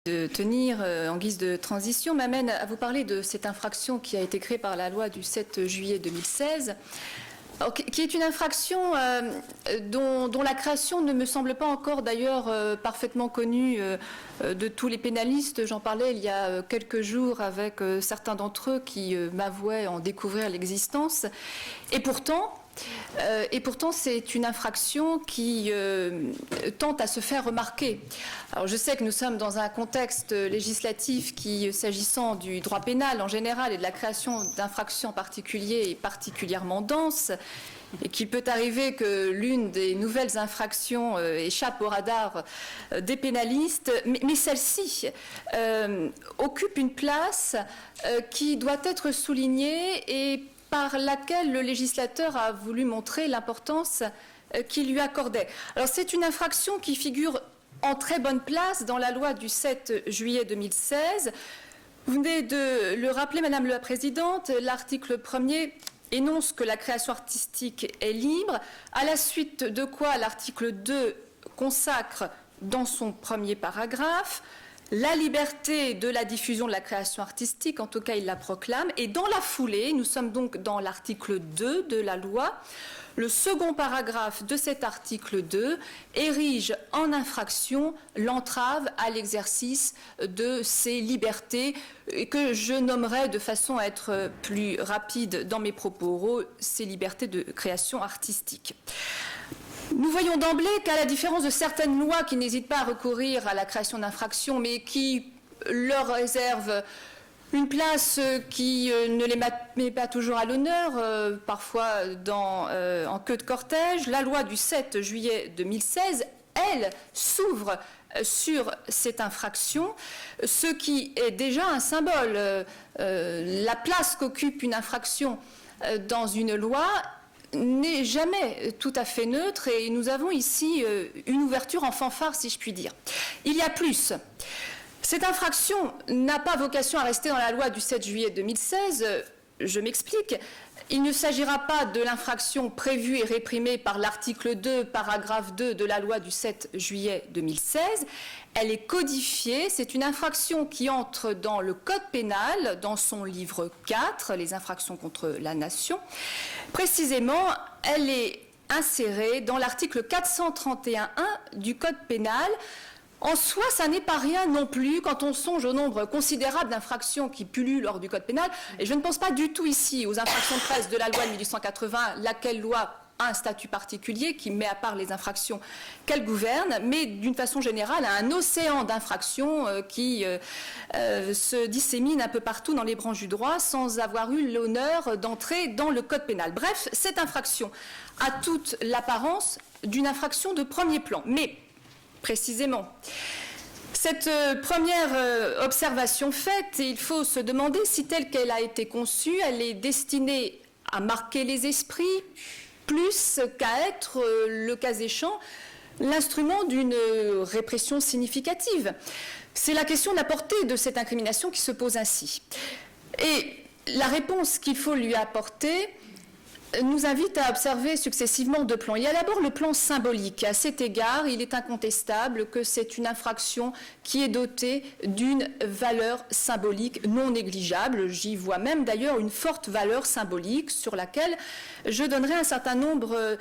de tenir en guise de transition m'amène à vous parler de cette infraction qui a été créée par la loi du 7 juillet 2016, alors, qui est une infraction dont la création ne me semble pas encore d'ailleurs parfaitement connue de tous les pénalistes. J'en parlais il y a quelques jours avec certains d'entre eux qui m'avouaient en découvrir l'existence. Et pourtant, c'est une infraction qui tente à se faire remarquer. Alors, je sais que nous sommes dans un contexte législatif qui, s'agissant du droit pénal en général et de la création d'infractions en particulier, est particulièrement dense, et qu'il peut arriver que l'une des nouvelles infractions échappe au radar des pénalistes, mais celle-ci occupe une place qui doit être soulignée et par laquelle le législateur a voulu montrer l'importance qu'il lui accordait. Alors, c'est une infraction qui figure en très bonne place dans la loi du 7 juillet 2016. Vous venez de le rappeler, Madame la Présidente, l'article 1er énonce que la création artistique est libre, à la suite de quoi l'article 2 consacre dans son premier paragraphe la liberté de la diffusion de la création artistique, en tout cas il la proclame, et dans la foulée, nous sommes donc dans l'article 2 de la loi, le second paragraphe de cet article 2 érige en infraction l'entrave à l'exercice de ces libertés que je nommerai de façon à être plus rapide dans mes propos, ces libertés de création artistique. Nous voyons d'emblée qu'à la différence de certaines lois qui n'hésitent pas à recourir à la création d'infractions, mais qui leur réservent une place qui ne les met pas toujours à l'honneur, parfois en queue de cortège, la loi du 7 juillet 2016, elle, s'ouvre sur cette infraction, ce qui est déjà un symbole. La place qu'occupe une infraction dans une loi n'est jamais tout à fait neutre et nous avons ici une ouverture en fanfare, si je puis dire. Il y a plus. Cette infraction n'a pas vocation à rester dans la loi du 7 juillet 2016. Je m'explique. Il ne s'agira pas de l'infraction prévue et réprimée par l'article 2, paragraphe 2 de la loi du 7 juillet 2016. Elle est codifiée. C'est une infraction qui entre dans le Code pénal, dans son livre 4, les infractions contre la nation. Précisément, elle est insérée dans l'article 431.1 du Code pénal. En soi, ça n'est pas rien non plus quand on songe au nombre considérable d'infractions qui pullulent lors du Code pénal. Et je ne pense pas du tout ici aux infractions de presse de la loi de 1880, laquelle loi a un statut particulier qui met à part les infractions qu'elle gouverne, mais d'une façon générale à un océan d'infractions qui se dissémine un peu partout dans les branches du droit sans avoir eu l'honneur d'entrer dans le Code pénal. Bref, cette infraction a toute l'apparence d'une infraction de premier plan. Mais précisément, cette première observation faite, il faut se demander si telle qu'elle a été conçue, elle est destinée à marquer les esprits plus qu'à être, le cas échéant, l'instrument d'une répression significative. C'est la question de la portée de cette incrimination qui se pose ainsi. Et la réponse qu'il faut lui apporter nous invite à observer successivement deux plans. Il y a d'abord le plan symbolique. À cet égard, il est incontestable que c'est une infraction qui est dotée d'une valeur symbolique non négligeable. J'y vois même d'ailleurs une forte valeur symbolique sur laquelle je donnerai un certain nombre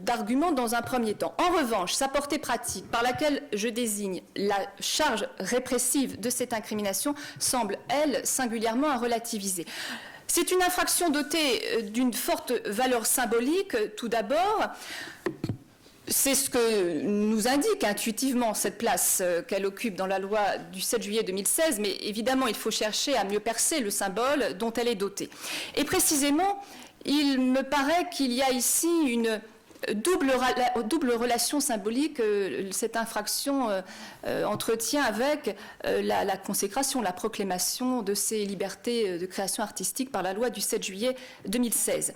d'arguments dans un premier temps. En revanche, sa portée pratique, par laquelle je désigne la charge répressive de cette incrimination, semble, elle, singulièrement à relativiser. C'est une infraction dotée d'une forte valeur symbolique, tout d'abord. C'est ce que nous indique intuitivement cette place qu'elle occupe dans la loi du 7 juillet 2016, mais évidemment, il faut chercher à mieux percer le symbole dont elle est dotée. Et précisément, il me paraît qu'il y a ici une double relation symbolique cette infraction entretient avec la consécration, la proclamation de ces libertés de création artistique par la loi du 7 juillet 2016.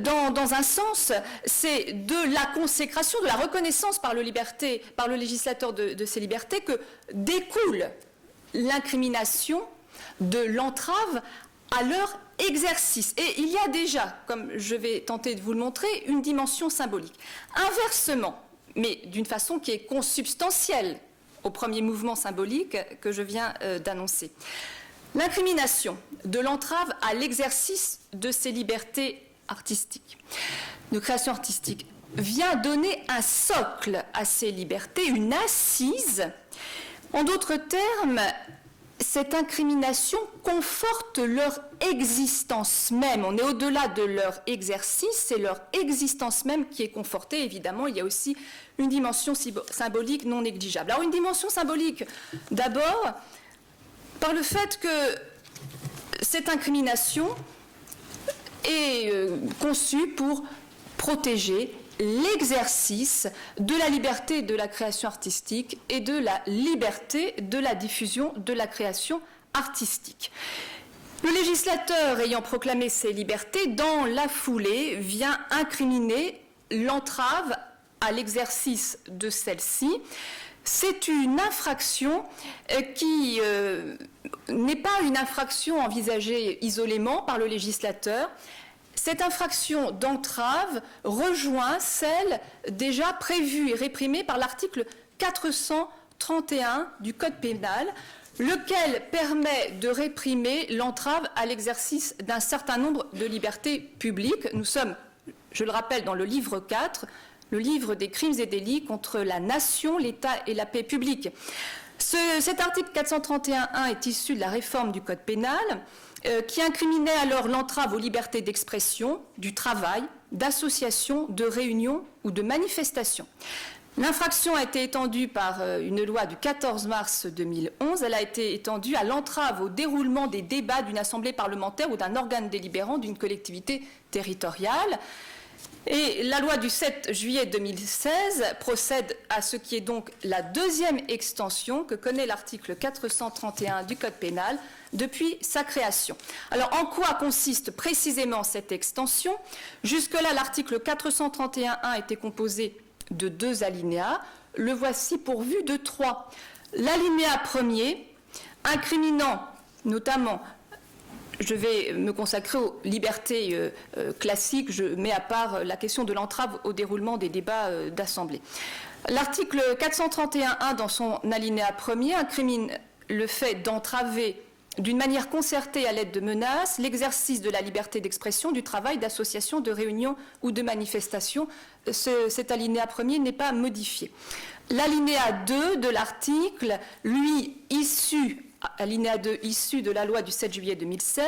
Dans un sens, c'est de la consécration, de la reconnaissance par le législateur de ces libertés que découle l'incrimination de l'entrave à leur exercice. Et il y a déjà, comme je vais tenter de vous le montrer, une dimension symbolique. Inversement, mais d'une façon qui est consubstantielle, au premier mouvement symbolique que je viens d'annoncer. L'incrimination de l'entrave à l'exercice de ces libertés artistiques, de création artistique, vient donner un socle à ces libertés, une assise. En d'autres termes, cette incrimination conforte leur existence même. On est au-delà de leur exercice, c'est leur existence même qui est confortée. Évidemment, il y a aussi une dimension symbolique non négligeable. Alors, une dimension symbolique, d'abord, par le fait que cette incrimination est conçue pour protéger l'exercice de la liberté de la création artistique et de la liberté de la diffusion de la création artistique. Le législateur ayant proclamé ces libertés, dans la foulée, vient incriminer l'entrave à l'exercice de celle-ci. C'est une infraction qui n'est pas une infraction envisagée isolément par le législateur. Cette infraction d'entrave rejoint celle déjà prévue et réprimée par l'article 431 du Code pénal, lequel permet de réprimer l'entrave à l'exercice d'un certain nombre de libertés publiques. Nous sommes, je le rappelle, dans le livre 4, le livre des crimes et délits contre la nation, l'État et la paix publique. Cet article 431.1 est issu de la réforme du Code pénal, qui incriminait alors l'entrave aux libertés d'expression, du travail, d'association, de réunion ou de manifestation. L'infraction a été étendue par une loi du 14 mars 2011. Elle a été étendue à l'entrave au déroulement des débats d'une assemblée parlementaire ou d'un organe délibérant d'une collectivité territoriale. Et la loi du 7 juillet 2016 procède à ce qui est donc la deuxième extension que connaît l'article 431 du Code pénal depuis sa création. Alors, en quoi consiste précisément cette extension? Jusque-là, l'article 431.1 était composé de 2 alinéas. Le voici pourvu de 3. L'alinéa premier, incriminant notamment, je vais me consacrer aux libertés classiques, je mets à part la question de l'entrave au déroulement des débats d'assemblée. L'article 431.1, dans son alinéa premier, incrimine le fait d'entraver d'une manière concertée à l'aide de menaces l'exercice de la liberté d'expression, du travail, d'association, de réunion ou de manifestation. Cet alinéa premier n'est pas modifié. L'alinéa 2 de l'article, lui, alinéa 2 issu de la loi du 7 juillet 2016,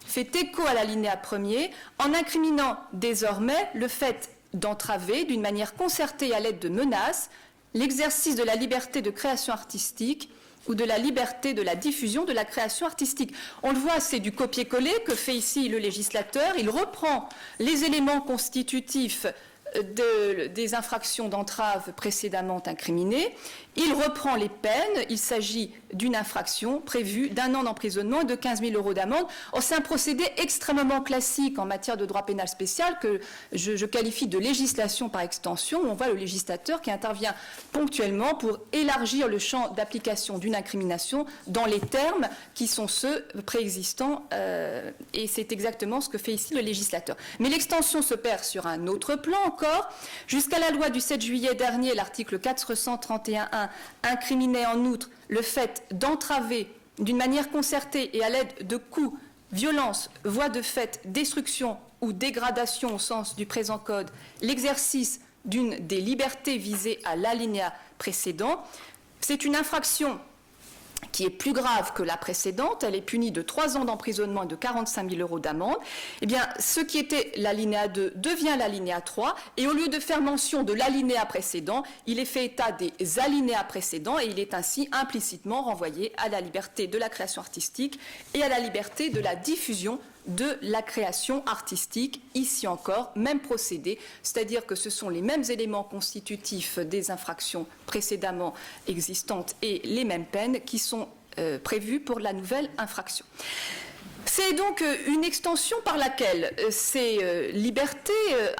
fait écho à l'alinéa 1er en incriminant désormais le fait d'entraver d'une manière concertée à l'aide de menaces l'exercice de la liberté de création artistique ou de la liberté de la diffusion de la création artistique. On le voit, c'est du copier-coller que fait ici le législateur. Il reprend les éléments constitutifs des infractions d'entrave précédemment incriminées. Il reprend les peines. Il s'agit d'une infraction prévue d'1 an d'emprisonnement et de 15 000 € d'amende. C'est un procédé extrêmement classique en matière de droit pénal spécial que je qualifie de législation par extension. On voit le législateur qui intervient ponctuellement pour élargir le champ d'application d'une incrimination dans les termes qui sont ceux préexistants. Et c'est exactement ce que fait ici le législateur. Mais l'extension se perd sur un autre plan encore. Jusqu'à la loi du 7 juillet dernier, l'article 431.1 incriminait en outre le fait d'entraver d'une manière concertée et à l'aide de coups, violences, voies de fait, destruction ou dégradation au sens du présent code, l'exercice d'une des libertés visées à l'alinéa précédent. C'est une infraction qui est plus grave que la précédente. Elle est punie de 3 ans d'emprisonnement et de 45 000 € d'amende. Eh bien, ce qui était l'alinéa 2 devient l'alinéa 3, et au lieu de faire mention de l'alinéa précédent, il est fait état des alinéas précédents, et il est ainsi implicitement renvoyé à la liberté de la création artistique et à la liberté de la diffusion de la création artistique. Ici encore, même procédé, c'est-à-dire que ce sont les mêmes éléments constitutifs des infractions précédemment existantes et les mêmes peines qui sont prévues pour la nouvelle infraction. C'est donc une extension par laquelle ces libertés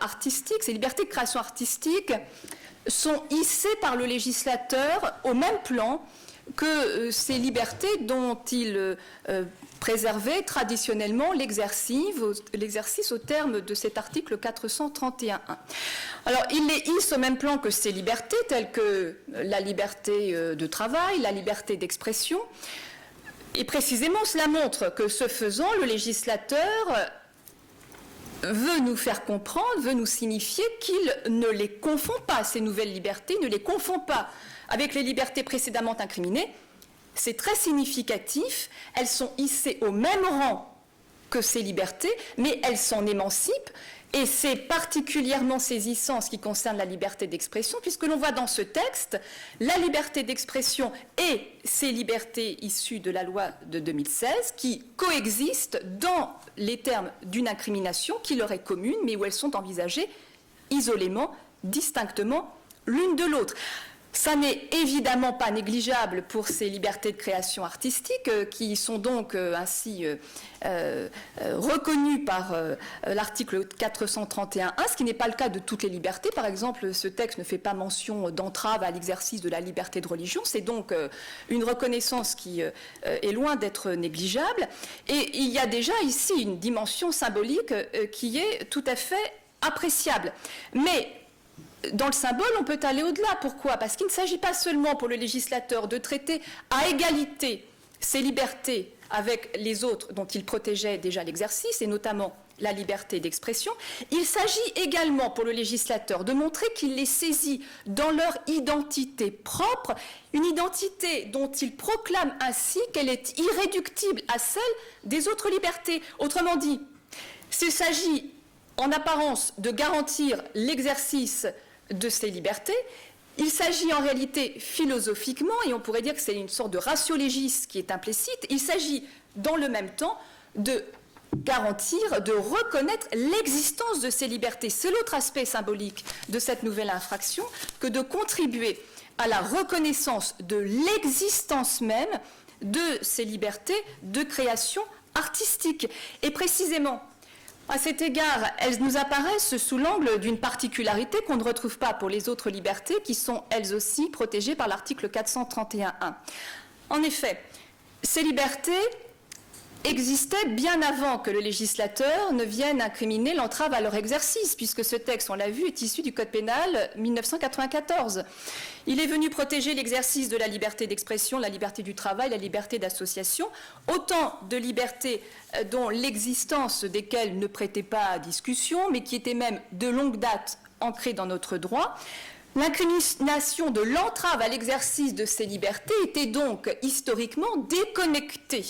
artistiques, ces libertés de création artistique sont hissées par le législateur au même plan que ces libertés dont il préservait traditionnellement l'exercice au terme de cet article 431.1. Alors, il les hisse au même plan que ces libertés, telles que la liberté de travail, la liberté d'expression. Et précisément, cela montre que, ce faisant, le législateur veut nous faire comprendre, veut nous signifier qu'il ne les confond pas, ces nouvelles libertés, ne les confond pas avec les libertés précédemment incriminées. C'est très significatif, elles sont hissées au même rang que ces libertés, mais elles s'en émancipent, et c'est particulièrement saisissant en ce qui concerne la liberté d'expression, puisque l'on voit dans ce texte la liberté d'expression et ces libertés issues de la loi de 2016 qui coexistent dans les termes d'une incrimination qui leur est commune, mais où elles sont envisagées isolément, distinctement, l'une de l'autre. Ça n'est évidemment pas négligeable pour ces libertés de création artistique qui sont donc ainsi reconnues par l'article 431.1, ce qui n'est pas le cas de toutes les libertés. Par exemple, ce texte ne fait pas mention d'entrave à l'exercice de la liberté de religion. C'est donc une reconnaissance qui est loin d'être négligeable. Et il y a déjà ici une dimension symbolique qui est tout à fait appréciable. Mais dans le symbole, on peut aller au-delà. Pourquoi? Parce qu'il ne s'agit pas seulement pour le législateur de traiter à égalité ces libertés avec les autres dont il protégeait déjà l'exercice, et notamment la liberté d'expression. Il s'agit également pour le législateur de montrer qu'il les saisit dans leur identité propre, une identité dont il proclame ainsi qu'elle est irréductible à celle des autres libertés. Autrement dit, s'il s'agit en apparence de garantir l'exercice de ces libertés, il s'agit en réalité philosophiquement, et on pourrait dire que c'est une sorte de ratio legis qui est implicite, il s'agit dans le même temps de garantir, de reconnaître l'existence de ces libertés. C'est l'autre aspect symbolique de cette nouvelle infraction que de contribuer à la reconnaissance de l'existence même de ces libertés de création artistique. Et précisément, à cet égard, elles nous apparaissent sous l'angle d'une particularité qu'on ne retrouve pas pour les autres libertés qui sont elles aussi protégées par l'article 431.1. En effet, ces libertés existaient bien avant que le législateur ne vienne incriminer l'entrave à leur exercice, puisque ce texte, on l'a vu, est issu du Code pénal 1994. Il est venu protéger l'exercice de la liberté d'expression, la liberté du travail, la liberté d'association, autant de libertés dont l'existence desquelles ne prêtait pas à discussion, mais qui étaient même de longue date ancrées dans notre droit. L'incrimination de l'entrave à l'exercice de ces libertés était donc historiquement déconnectée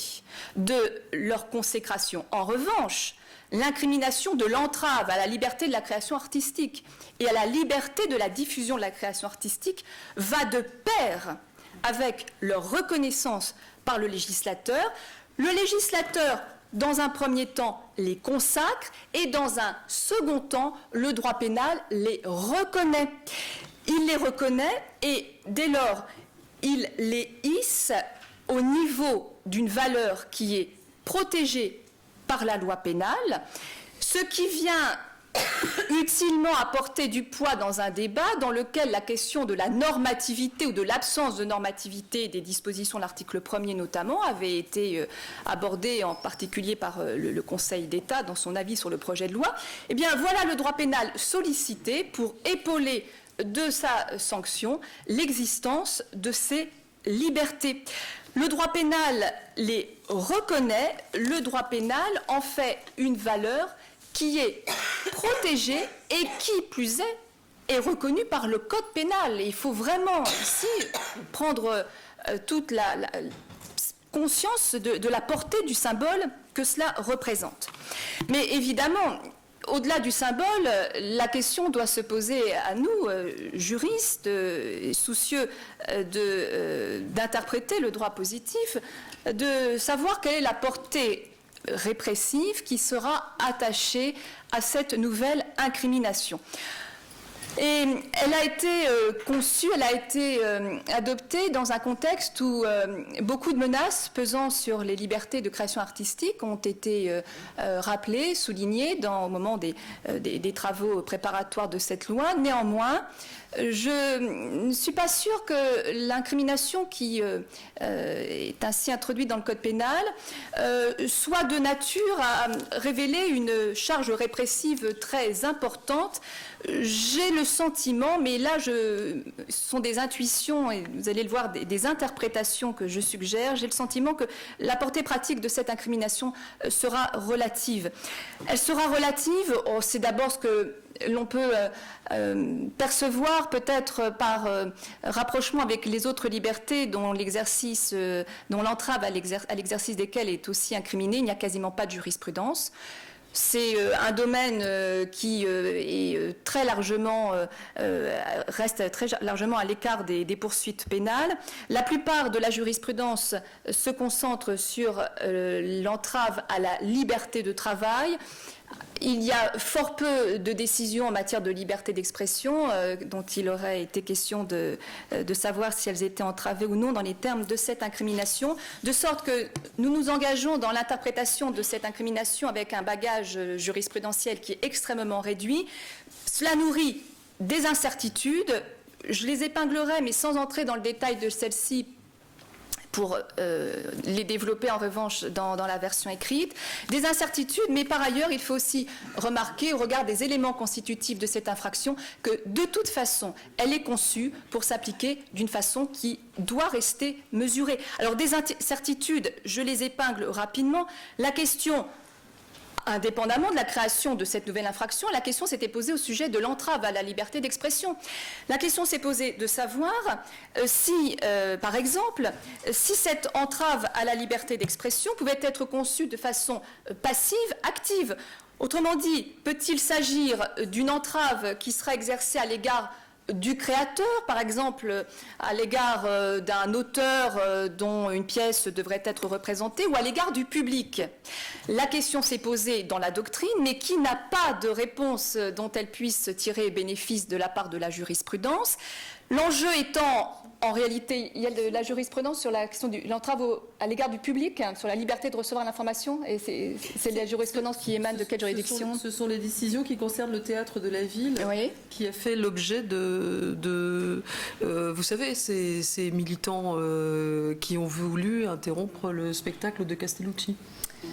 de leur consécration. En revanche, l'incrimination de l'entrave à la liberté de la création artistique et à la liberté de la diffusion de la création artistique va de pair avec leur reconnaissance par le législateur. Le législateur, dans un premier temps, les consacre et dans un second temps, le droit pénal les reconnaît. Il les reconnaît et dès lors, il les hisse au niveau d'une valeur qui est protégée par la loi pénale, ce qui vient utilement apporter du poids dans un débat dans lequel la question de la normativité ou de l'absence de normativité des dispositions de l'article 1er notamment avait été abordée en particulier par le Conseil d'État dans son avis sur le projet de loi. Eh bien voilà le droit pénal sollicité pour épauler de sa sanction l'existence de ces libertés. Le droit pénal les reconnaît, le droit pénal en fait une valeur qui est protégée et qui, plus est reconnue par le Code pénal. Et il faut vraiment ici prendre toute la conscience de la portée du symbole que cela représente. Mais évidemment, au-delà du symbole, la question doit se poser à nous, juristes, soucieux d'interpréter le droit positif, de savoir quelle est la portée répressive qui sera attachée à cette nouvelle incrimination. Et elle a été conçue, elle a été adoptée dans un contexte où beaucoup de menaces pesant sur les libertés de création artistique ont été rappelées, soulignées au moment des travaux préparatoires de cette loi. Néanmoins, je ne suis pas sûre que l'incrimination qui est ainsi introduite dans le Code pénal soit de nature à révéler une charge répressive très importante. J'ai le sentiment, mais là ce sont des intuitions et vous allez le voir, des interprétations que je suggère, j'ai le sentiment que la portée pratique de cette incrimination sera relative. Elle sera relative, c'est d'abord ce que l'on peut percevoir peut-être par rapprochement avec les autres libertés dont l'entrave à l'exercice desquelles est aussi incriminée. Il n'y a quasiment pas de jurisprudence. C'est un domaine qui est très largement, reste très largement à l'écart des poursuites pénales. La plupart de la jurisprudence se concentre sur l'entrave à la liberté de travail. Il y a fort peu de décisions en matière de liberté d'expression dont il aurait été question de savoir si elles étaient entravées ou non dans les termes de cette incrimination, de sorte que nous nous engageons dans l'interprétation de cette incrimination avec un bagage jurisprudentiel qui est extrêmement réduit. Cela nourrit des incertitudes. Je les épinglerai, mais sans entrer dans le détail de celles-ci, pour les développer en revanche dans la version écrite. Des incertitudes, mais par ailleurs, il faut aussi remarquer, au regard des éléments constitutifs de cette infraction, que de toute façon, elle est conçue pour s'appliquer d'une façon qui doit rester mesurée. Alors, des incertitudes, je les épingle rapidement. La question, indépendamment de la création de cette nouvelle infraction, la question s'était posée au sujet de l'entrave à la liberté d'expression. La question s'est posée de savoir si, par exemple, si cette entrave à la liberté d'expression pouvait être conçue de façon passive, active. Autrement dit, peut-il s'agir d'une entrave qui sera exercée à l'égard du créateur, par exemple à l'égard d'un auteur dont une pièce devrait être représentée, ou à l'égard du public. La question s'est posée dans la doctrine, mais qui n'a pas de réponse dont elle puisse tirer bénéfice de la part de la jurisprudence. L'enjeu étant, en réalité, il y a de la jurisprudence sur la question de l'entrave à l'égard du public, sur la liberté de recevoir l'information, et c'est la jurisprudence qui émane de quelle juridiction? Ce sont les décisions qui concernent le théâtre de la ville, oui, qui a fait l'objet vous savez, ces militants qui ont voulu interrompre le spectacle de Castellucci.